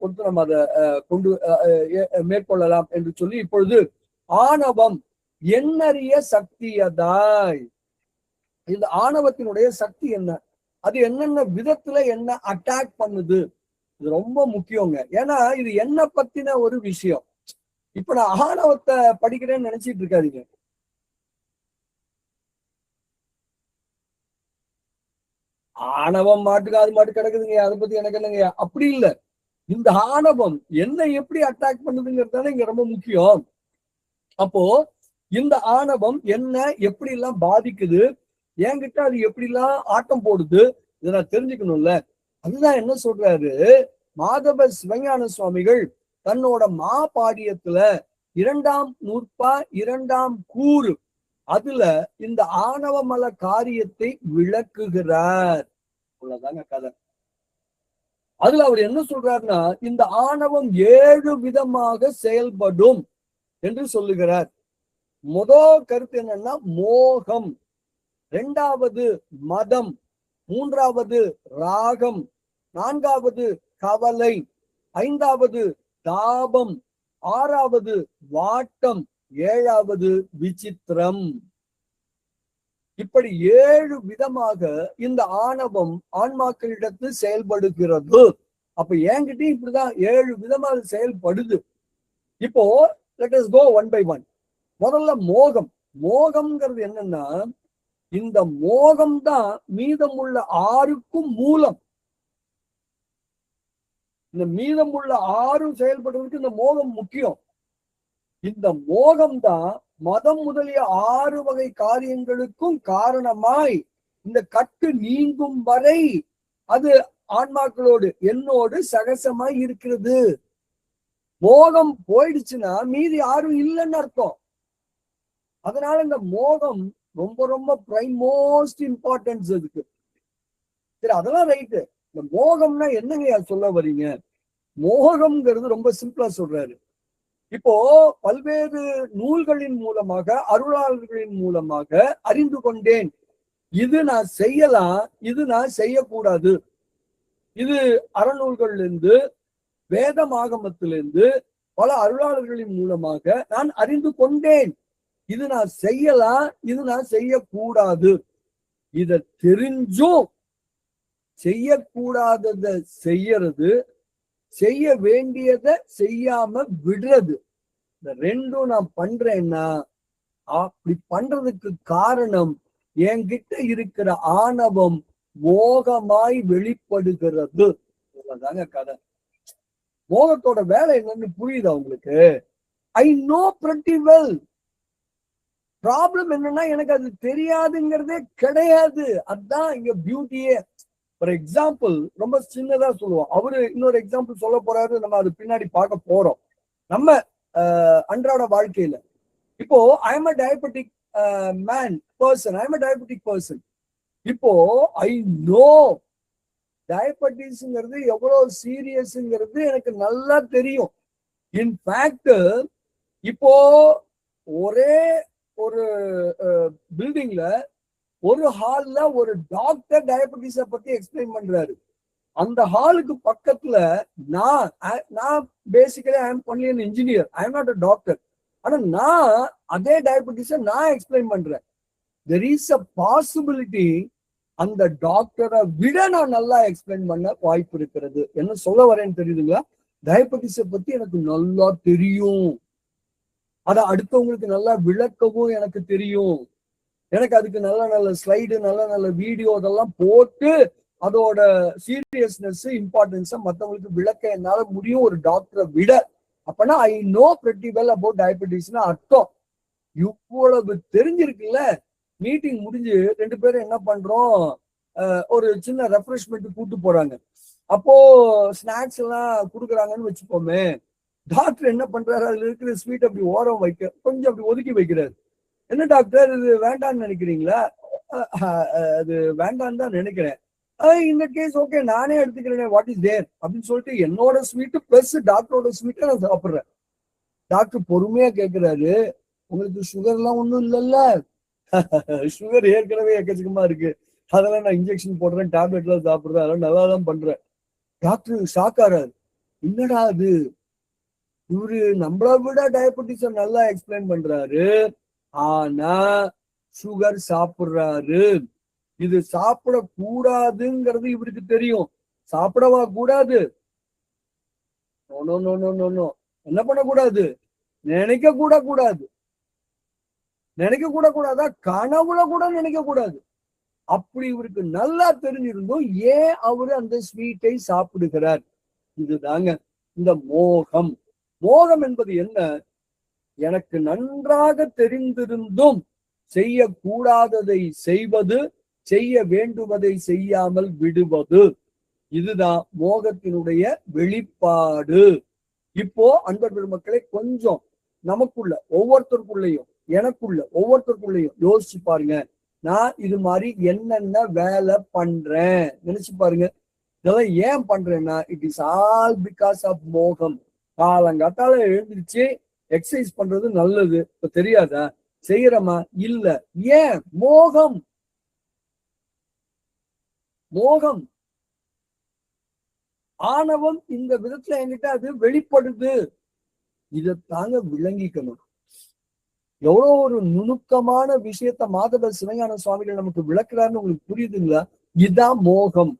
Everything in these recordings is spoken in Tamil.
பொறுத்து நம்ம அதை கொண்டு மேற்கொள்ளலாம் என்று சொல்லி இப்பொழுது ஆணவம் எண்ணறிய சக்தியதாய். இந்த ஆணவத்தினுடைய சக்தி என்ன, அது என்னென்ன விதத்துல என்ன அட்டாக் பண்ணுது, இது ரொம்ப முக்கியங்க. ஏன்னா இது என்ன பத்தின ஒரு விஷயம். இப்ப நான் ஆணவத்தை படிக்கிறேன்னு நினைச்சிட்டு இருக்காதீங்க. ஆணவம் மாட்டுக்கு அது மாட்டு கிடக்குதுங்க, அதை பத்தி எனக்கு என்னங்க, அப்படி இல்லை. இந்த ஆணவம் என்ன எப்படி அட்டாக் பண்ணுதுங்கிறது தானே இங்க ரொம்ப முக்கியம். அப்போ இந்த ஆணவம் என்ன எப்படி எல்லாம் பாதிக்குது, என்கிட்ட அது எப்படி எல்லாம் ஆட்டம் போடுது, இதை நான் தெரிஞ்சுக்கணும்ல. அதுதான் என்ன சொல்றாரு மாதவ சிவஞான சுவாமிகள் தன்னோட மாபாடியத்துல 2ஆம் நூற்பா 2ஆம் கூறு அதுல இந்த ஆணவமல காரியத்தை விளக்குகிறார். அவ்வளவுதாங்க கதை. அதுல அவர் என்ன சொல்றாருன்னா, இந்த ஆணவம் 7 விதமாக செயல்படும் என்று சொல்லுகிறார். முதல் கருத்து என்னன்னா மோகம், 2வது மதம், 3வது ராகம், 4வது கவலை, 5வது தாபம், 6வது வாட்டம், 7வது விசித்திரம். இப்படி 7 விதமாக இந்த ஆணவம் ஆன்மாக்களிடத்தில் செயல்படுகிறது. அப்ப என்கிட்டயும் இப்படிதான் 7 விதமாக செயல்படுது. இப்போ let us go one by one. முதல்ல மோகம். மோகம்ங்கிறது என்னன்னா, இந்த மோகம் தான் மீதமுள்ள 6க்கும் மூலம். இந்த மீதமுள்ள 6 செயல்படுவதற்கு இந்த மோகம் முக்கியம். இந்த மோகம் தான் மதம் முதலிய 6 வகை காரியங்களுக்கும் காரணமாய் இந்த கட்டு நீங்கும் வரை அது ஆன்மாக்களோடு என்னோடு சகசமாய் இருக்கிறது. மோகம் போயிடுச்சுன்னா மீதி 6 இல்லைன்னு அர்த்தம். அதனால இந்த மோகம் ரொம்ப ரொம்ப பிரைம் மோஸ்ட் இம்பார்ட்டன்ஸ் அதுக்கு. சரி, அதெல்லாம் ரைட்டு. இந்த மோகம்னா என்னங்க சொல்ல வரீங்க? மோகம்ங்கிறது ரொம்ப சிம்பிளா சொல்றாரு. இப்போ பல்வேறு நூல்களின் மூலமாக அருளாளர்களின் மூலமாக அறிந்து கொண்டேன், இது நான் செய்யலாம், இது நான் செய்யக்கூடாது. இது அறநூல்கள்ல இருந்து வேதமாகமத்திலிருந்து பல அருளாளர்களின் மூலமாக நான் அறிந்து கொண்டேன், இது நான் செய்யலாம், இது நான் செய்யக்கூடாது. இத தெரிஞ்சும் செய்யக்கூடாதத செய்யறது, செய்ய வேண்டியதை செய்யாம விடுறது, இந்த 2ம் நான் பண்றேன்னா அப்படி பண்றதுக்கு காரணம் என்கிட்ட இருக்கிற ஆணவம் மோகமாய் வெளிப்படுகிறது. தாங்க கதை. மோகத்தோட வேலை என்னன்னு புரியுதா உங்களுக்கு? I know pretty well. Problem என்னன்னா, எனக்கு அது தெரியாதுங்கிறதே கிடையாது. அதுதான் இங்க பியூட்டியே. ஃபார் எக்ஸாம்பிள் ரொம்ப சின்னதா சொல்லுவோம். அவரு இன்னொரு எக்ஸாம்பிள் சொல்ல போறாரு, நம்ம அது பின்னாடி பார்க்க போறோம். நம்ம அன்றாட வாழ்க்கையில இப்போ I am a diabetic person. இப்போ ஐ நோ டயபெட்டிஸ்ங்கிறது எவ்வளவு சீரியஸ்ங்கிறது எனக்கு நல்லா தெரியும். இன்ஃபேக்ட் இப்போ ஒரே ஒரு பில்டிங்ல ஒரு ஹால்ல ஒரு டாக்டர் டயபெட்டிஸ பத்தி எக்ஸ்பிளைன் பண்றாரு. அந்த ஹாலுக்கு பக்கத்துல நான் basically I am only an engineer, I am not a doctor. ஆனா நான் அதே டயபெட்டிஸ நான் எக்ஸ்பிளைன் பண்றேன். there is a possibility அந்த டாக்டரை விட நான் நல்லா எக்ஸ்பிளைன் பண்ண வாய்ப்பு இருக்கிறது. என்ன சொல்ல வரேன்னு தெரியுதுங்களா? டயபெட்டிஸ பத்தி எனக்கு நல்லா தெரியும், அதை அடுத்தவங்களுக்கு நல்லா விளக்கவும் எனக்கு தெரியும். எனக்கு அதுக்கு நல்ல நல்ல ஸ்லைடு, நல்ல நல்ல வீடியோ அதெல்லாம் போட்டு அதோட சீரியஸ்னஸ் இம்பார்ட்டன்ஸை மற்றவங்களுக்கு விளக்க என்னால முடியும் ஒரு டாக்டரை விட. அப்பனா I know pretty well about டயபெட்டிஸ்னு அர்த்தம். இவ்வளவு தெரிஞ்சிருக்குல்ல. மீட்டிங் முடிஞ்சு 2 பேரும் என்ன பண்றோம், ஒரு சின்ன ரெஃப்ரெஷ்மெண்ட் கூட்டு போறாங்க. அப்போ ஸ்நாக்ஸ் எல்லாம் கொடுக்குறாங்கன்னு வச்சுப்போமே. டாக்டர் என்ன பண்றாரு, அதுல இருக்கிற ஸ்வீட் அப்படி ஓரம் வைக்க கொஞ்சம் அப்படி ஒதுக்கி வைக்கிறாரு. என்ன டாக்டர் இது வேண்டான்னு நினைக்கிறீங்களா? அது வேண்டான்னு தான் நினைக்கிறேன். இந்த கேஸ் ஓகே, நானே எடுத்துக்கிறேன், வாட் இஸ் தேர் அப்படின்னு சொல்லிட்டு என்னோட ஸ்வீட்டு பிளஸ் டாக்டரோட ஸ்வீட்டை நான் சாப்பிட்றேன். டாக்டர் பொறுமையா கேட்கிறாரு, உங்களுக்கு சுகர் எல்லாம் ஒண்ணும் இல்லைல்ல? சுகர் ஏற்கனவே எக்கச்சக்கமா இருக்கு, அதெல்லாம் நான் இன்ஜெக்ஷன் போடுறேன், டேப்லெட் எல்லாம் சாப்பிடுறேன், அதெல்லாம் நல்லா தான் பண்றேன். டாக்டர் ஷாக் ஆறாரு. என்னடா அது, இவரு நம்மளை விட டயபெட்டிஸ நல்லா எக்ஸ்பிளைன் பண்றாரு, ஆனா சுகர் சாப்பிடுறாரு. இது சாப்பிடக்கூடாதுங்கிறது இவருக்கு தெரியும். சாப்பிடவா கூடாது? என்ன பண்ணக்கூடாது? நினைக்க கூட கூடாது. நினைக்க கூட கூடாதா? கனவுல கூட நினைக்க கூடாது. அப்படி இவருக்கு நல்லா தெரிஞ்சிருந்தும் ஏன் அவரு அந்த ஸ்வீட்டை சாப்பிடுகிறார்? இதுதாங்க இந்த மோகம். மோகம் என்பது என்ன? எனக்கு நன்றாக தெரிந்திருந்தும் செய்யக்கூடாததை செய்வது, செய்ய வேண்டுவதை செய்யாமல் விடுவது. இதுதான் மோகத்தினுடைய வெளிப்பாடு. இப்போ அன்பர் பெருமக்களை கொஞ்சம் நமக்குள்ள ஒவ்வொருத்தருக்குள்ளயும், எனக்குள்ள ஒவ்வொருத்தருக்குள்ளயும் யோசிச்சு பாருங்க. நான் இது மாதிரி என்னென்ன வேலை பண்றேன் நினைச்சு பாருங்க. இதெல்லாம் ஏன் பண்றேன்னா, it is all because of மோகம். காலங்காத்தால எழுந்திருச்சு எக்ஸசைஸ் பண்றது நல்லது, இப்ப தெரியாதா? செய்யறமா? இல்ல. ஏன்? மோகம். மோகம், ஆணவம் இந்த விதத்துல என்கிட்ட அது வெளிப்படுது. இதைத்தாங்க விளங்கிக்கணும். எவ்வளவு ஒரு நுணுக்கமான விஷயத்த மாதவ சிவஞான சுவாமிகள் நமக்கு விளக்குறாருன்னு உங்களுக்கு புரியுதுங்களா? இதுதான் மோகம்.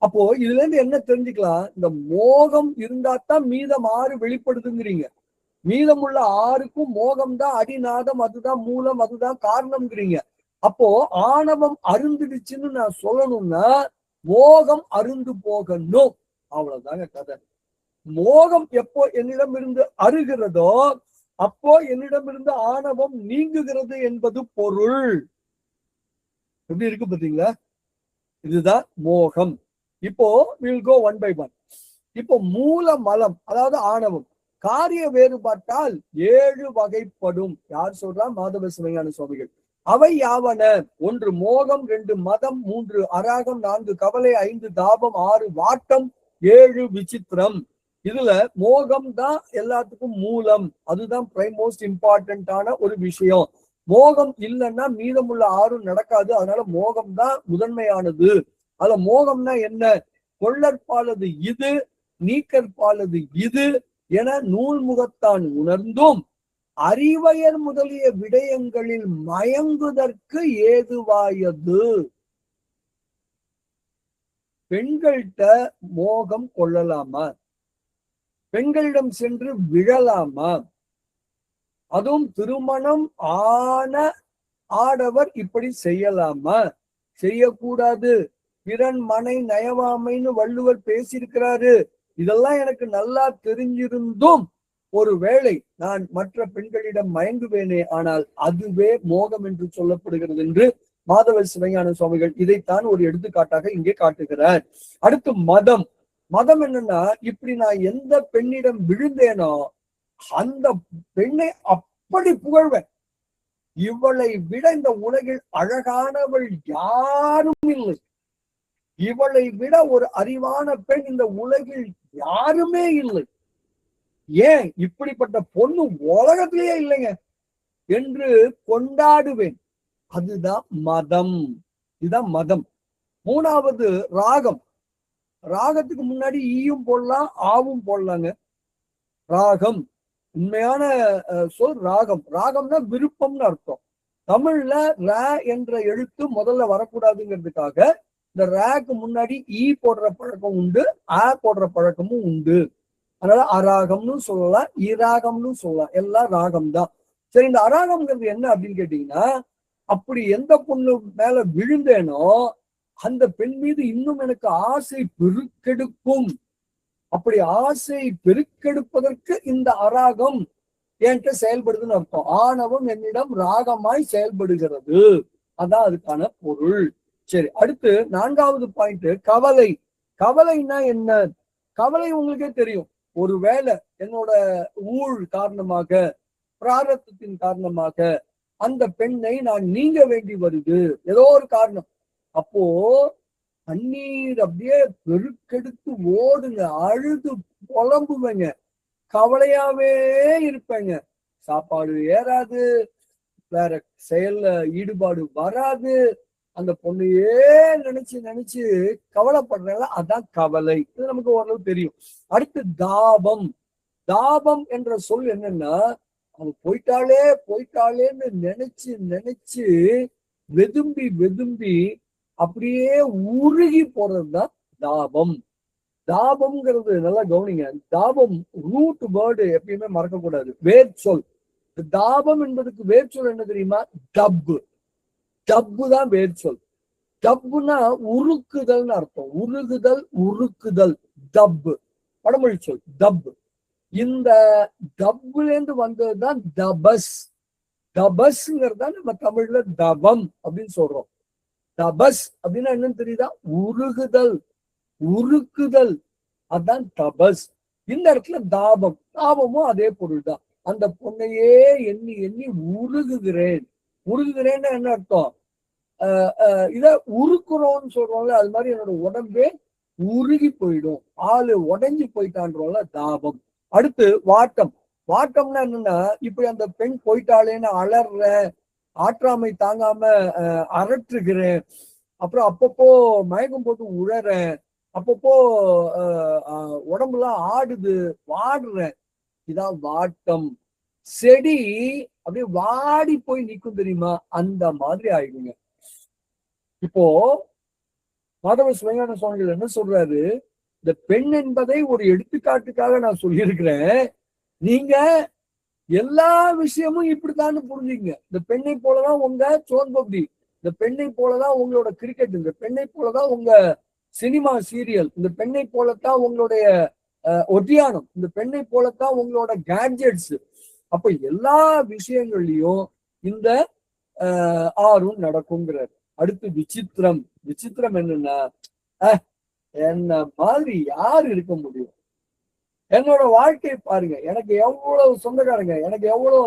அப்போ இதுல இருந்து என்ன தெரிஞ்சுக்கலாம்? இந்த மோகம் இருந்தாத்தான் மீதம் 6 வெளிப்படுதுங்கிறீங்க. மீதமுள்ள 6க்கும் மோகம் தான் அடிநாதம், அதுதான் மூலம், அதுதான் காரணம்ங்கிறீங்க. அப்போ ஆணவம் அருந்துடுச்சுன்னு நான் சொல்லணும்னா மோகம் அருந்து போகணும். அவ்வளவுதாங்க கதை. மோகம் எப்போ என்னிடம் இருந்து அருகிறதோ அப்போ என்னிடமிருந்து ஆணவம் நீங்குகிறது என்பது பொருள். எப்படி இருக்கு பாத்தீங்களா? இதுதான் மோகம். இப்போ will go one by one. இப்போ மூல மலம், அதாவது ஆணவம், காரிய வேறுபாட்டால் 7 வகைப்படும். யார் சொல்றா? மாதவ சிவஞான சுவாமிகள். அவை யாவன? 1 மோகம், 2 மதம், 3 அராகம், 4 கவலை, 5 தாபம், 6 வாட்டம், 7 விசித்திரம். இதுல மோகம் தான் எல்லாத்துக்கும் மூலம். அதுதான் பிரைம் மோஸ்ட் இம்பார்ட்டன்டான ஒரு விஷயம். மோகம் இல்லைன்னா மீதமுள்ள 6 நடக்காது. அதனால மோகம் தான் முதன்மையானது. அதுல மோகம்னா என்ன? கொள்ளற்பாலது இது, நீக்கற்பாலது இது என நூல்முகத்தான் உணர்ந்தும் அறிவையர் முதலிய விடயங்களில் மயங்குதற்கு ஏதுவாயது. பெண்கள்கிட்ட மோகம் கொள்ளலாமா? பெண்களிடம் சென்று விழலாமா? அதுவும் திருமணம் ஆன ஆடவர் இப்படி செய்யலாமா? செய்யக்கூடாது. பிறன் மனை நயவாமைன்னு வள்ளுவர் பேசியிருக்கிறாரு. இதெல்லாம் எனக்கு நல்லா தெரிஞ்சிருந்தும் ஒருவேளை நான் மற்ற பெண்களிடம் மயங்குவேனே, ஆனால் அதுவே மோகம் என்று சொல்லப்படுகிறது என்று மாதவ சிவஞான சுவாமிகள் இதைத்தான் ஒரு எடுத்துக்காட்டாக இங்கே காட்டுகிறார். அடுத்து மதம். மதம் என்னன்னா, இப்படி நான் எந்த பெண்ணிடம் விழுந்தேனோ அந்த பெண்ணை அப்படி புகழ்வேன். இவளை விட இந்த உலகில் அழகானவள் யாரும் இல்லை, இவளை விட ஒரு அறிவான பெண் இந்த உலகில் யாருமே இல்லை, ஏன் இப்படிப்பட்ட பொண்ணு உலகத்திலேயே இல்லைங்க என்று கொண்டாடுவேன். அதுதான் மதம். இதுதான் மதம். 3வது ராகம். ராகத்துக்கு முன்னாடி ஈயும் போடலாம், ஆவும் போடலாங்க. ராகம் உண்மையான சொல் ராகம். ராகம்னா விருப்பம்னு அர்த்தம். தமிழ்ல ர என்ற எழுத்து முதல்ல வரக்கூடாதுங்கிறதுக்காக இந்த ரேக்கு முன்னாடி ஈ போடுற பழக்கம் உண்டு, ஆ போடுற பழக்கமும் உண்டு. அதனால அராகம்னு சொல்லலாம், இராகம்னு சொல்லலாம், எல்லாம் ராகம் தான். சரி, இந்த அராகம்ங்கிறது என்ன அப்படின்னு கேட்டீங்கன்னா, அப்படி எந்த பொண்ணு மேல விழுந்தேனோ அந்த பெண் மீது இன்னும் எனக்கு ஆசை பெருக்கெடுக்கும். அப்படி ஆசை பெருக்கெடுப்பதற்கு இந்த அராகம் என்கிட்ட செயல்படுதுன்னு அர்த்தம். ஆணவம் என்னிடம் ராகமாய் செயல்படுகிறது. அதான் அதுக்கான பொருள். சரி, அடுத்து 4வது பாயிண்ட் கவலை. கவலைன்னா என்ன? கவலை உங்களுக்கே தெரியும். ஒருவேளை என்னோட ஊழ் காரணமாக, பிராரத்தத்தின் காரணமாக அந்த பெண்ணை நான் நீங்க வேண்டி வருது, ஏதோ ஒரு காரணம். அப்போ கண்ணீர் அப்படியே பெருக்கெடுத்து ஓடுங்க, அழுது புலம்புவேங்க, கவலையாவே இருப்பேங்க. சாப்பாடு ஏறாது, வேற செயல்ல ஈடுபாடு வராது, அந்த பொண்ணையே நினைச்சு நினைச்சு கவலைப்படுறேன்ல, அதான் கவலை. இது நமக்கு ஓரளவு தெரியும். அடுத்து தாபம். தாபம் என்ற சொல் என்னன்னா, அவங்க போயிட்டாளேன்னு நினைச்சு நினைச்சு வெதும்பி வெதும்பி அப்படியே உருகி போறதுதான் தாபம். தாபம்ங்கிறது நல்லா கவனிங்க. தாபம் ரூட் வேர்டு எப்பயுமே மறக்க கூடாது. வேர் சொல். தாபம் என்பதுக்கு வேர் சொல் என்ன தெரியுமா? டப்பு. டப்பு தான் வேர் சொல். டப்புனா உருக்குதல்னு அர்த்தம். உருகுதல், உருக்குதல். டப்பு வடமொழி சொல். டப்பு. இந்த டப்புல இருந்து வந்ததுதான் தபஸ். தபஸ்ங்கிறதா நம்ம தமிழ்ல தவம் அப்படின்னு சொல்றோம். தபஸ் அப்படின்னா என்னன்னு தெரியுதா? உருகுதல், உருக்குதல். அதான் தபஸ். இந்த இடத்துல தாபம். தாபமும் அதே பொருள் தான். அந்த பொண்ணையே எண்ணி எண்ணி உருகுகிறேன். உருகுகிறேன்னு என்ன அர்த்தம்? இத உருக்குறோம்னு சொல்றோம்ல, அது மாதிரி என்னோட உடம்பே உருகி போயிடும், ஆளு உடைஞ்சு போயிட்டான்றோம்ல, தாபம். அடுத்து வாட்டம். வாட்டம்னா என்னன்னா, இப்படி அந்த பெண் போயிட்டாளேன்னு அலறேன், ஆற்றாமை தாங்காம அரற்றுகிறேன், அப்புறம் அப்பப்போ மயக்கம் போட்டு உழறேன், அப்பப்போ உடம்புலாம் ஆடுது, வாடுறேன். இதான் வாட்டம். செடி அப்படியே வாடி போய் நிற்கும் தெரியுமா? அந்த மாதிரி ஆயிடுங்க. இப்போ மாதவ சிவஞான சுவாமிகள் என்ன சொல்றாரு? இந்த பெண் என்பதை ஒரு எடுத்துக்காட்டுக்காக நான் சொல்லியிருக்கிறேன். நீங்க எல்லா விஷயமும் இப்படித்தான்னு புரிஞ்சுங்க. இந்த பெண்ணை போலதான் உங்க சோன்பப்டி, இந்த பெண்ணை போலதான் உங்களோட கிரிக்கெட், இந்த பெண்ணை போலதான் உங்க சினிமா சீரியல், இந்த பெண்ணை போலத்தான் உங்களுடைய ஒட்டியானம், இந்த பெண்ணை போலத்தான் உங்களோட கேட்ஜெட்ஸ். அப்ப எல்லா விஷயங்கள்லயும் இந்த ஆறும் நடக்குங்கிறார். அடுத்து விசித்திரம். விசித்திரம் என்னன்னா, என்ன மாதிரி யாரு இருக்க முடியும்? என்னோட வாழ்க்கையை பாருங்க. எனக்கு எவ்வளவு சொந்தக்காரங்க, எனக்கு எவ்வளவு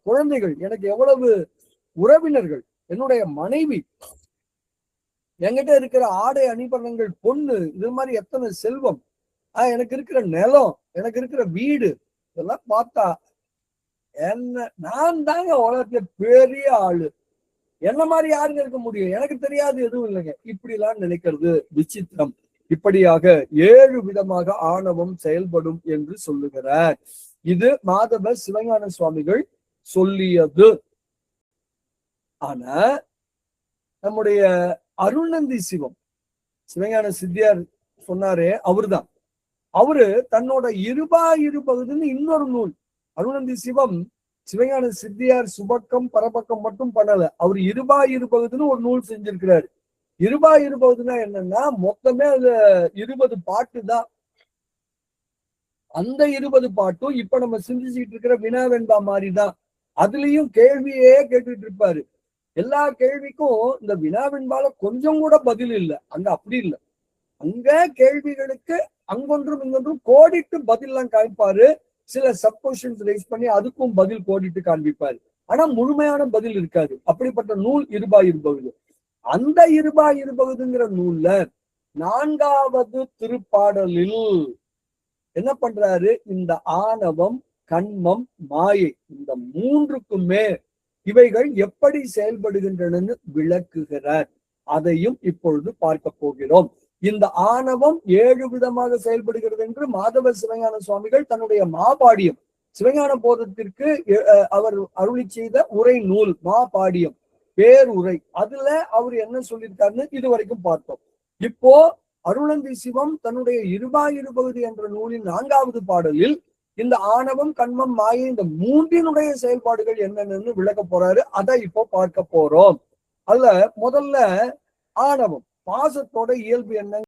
குழந்தைகள், எனக்கு எவ்வளவு உறவினர்கள், என்னுடைய மனைவி, என்கிட்ட இருக்கிற ஆடை அணிபரணங்கள், பொண்ணு, இது மாதிரி எத்தனை செல்வம், எனக்கு இருக்கிற நிலம், எனக்கு இருக்கிற வீடு, இதெல்லாம் பார்த்தா நான் தாங்க உலகத்துல பெரிய ஆளு, என்ன மாதிரி யாருங்க இருக்க முடியும், எனக்கு தெரியாது எதுவும் இல்லைங்க, இப்படி எல்லாம் நினைக்கிறது விசித்திரம். இப்படியாக 7 விதமாக ஆணவம் செயல்படும் என்று சொல்லுகிறார். இது மாதவ சிவஞான சுவாமிகள் சொல்லியது. ஆனா நம்முடைய அருள்நந்தி சிவம், சிவஞான சித்தியார் சொன்னாரே, அவருதான். அவரு தன்னோட இருபகுதின்னு இன்னொரு நூல். அருள்நந்தி சிவம் சிவஞான சித்தியார் சுபக்கம் பரபக்கம் மட்டும் பண்ணல, அவர் இருபகுதின்னு ஒரு நூல் செஞ்சிருக்கிறாரு. இருபகுதினா என்னன்னா, மொத்தமே அதுல 20 பாட்டு தான். அந்த 20 பாட்டும் இப்ப நம்ம சிந்திச்சுட்டு இருக்கிற வினாவென்பா மாதிரிதான். அதுலயும் கேள்வியே கேட்டுட்டு இருப்பாரு. எல்லா கேள்விக்கும் இந்த வினாவென்பால கொஞ்சம் கூட பதில் இல்லை. அங்க அப்படி இல்லை. அங்க கேள்விகளுக்கு அங்கொன்றும் இங்கொன்றும் கோடிட்டு பதில் எல்லாம் காமிப்பாரு. சில சப்கொஸ்டின்ஸ் ரைஸ் பண்ணி அதுக்கும் பதில் கோடிட்டு காண்பிப்பாரு. ஆனா முழுமையான பதில் இருக்காது. அப்படிப்பட்ட நூல் இருபகுதி. அந்த இருபகுதிங்கிற நூல்ல 4வது திருப்பாடலில் என்ன பண்றாரு? இந்த ஆணவம், கண்மம், மாயை, இந்த 3க்குமே இவைகள் எப்படி செயல்படுகின்றன விளக்குகிறார். அதையும் இப்பொழுது பார்க்க போகிறோம். இந்த ஆணவம் 7 விதமாக செயல்படுகிறது என்று மாதவ சிவஞான சுவாமிகள் தன்னுடைய மாபாடியம், சிவஞான போதத்திற்கு அவர் அருளி செய்த உரை நூல் மாபாடியம், பேருரை, அதுல அவர் என்ன சொல்லியிருக்காருன்னு இதுவரைக்கும் பார்த்தோம். இப்போ அருள்நந்தி சிவம் தன்னுடைய இருபகுதி என்ற நூலின் 4வது பாடலில் இந்த ஆணவம், கண்மம், மாயை, இந்த 3னுடைய செயல்பாடுகள் என்னென்னு விளக்க போறாரு. அதை இப்போ பார்க்க போறோம். அதுல முதல்ல ஆணவம், பாசத்தோட இயல்பு என்ன?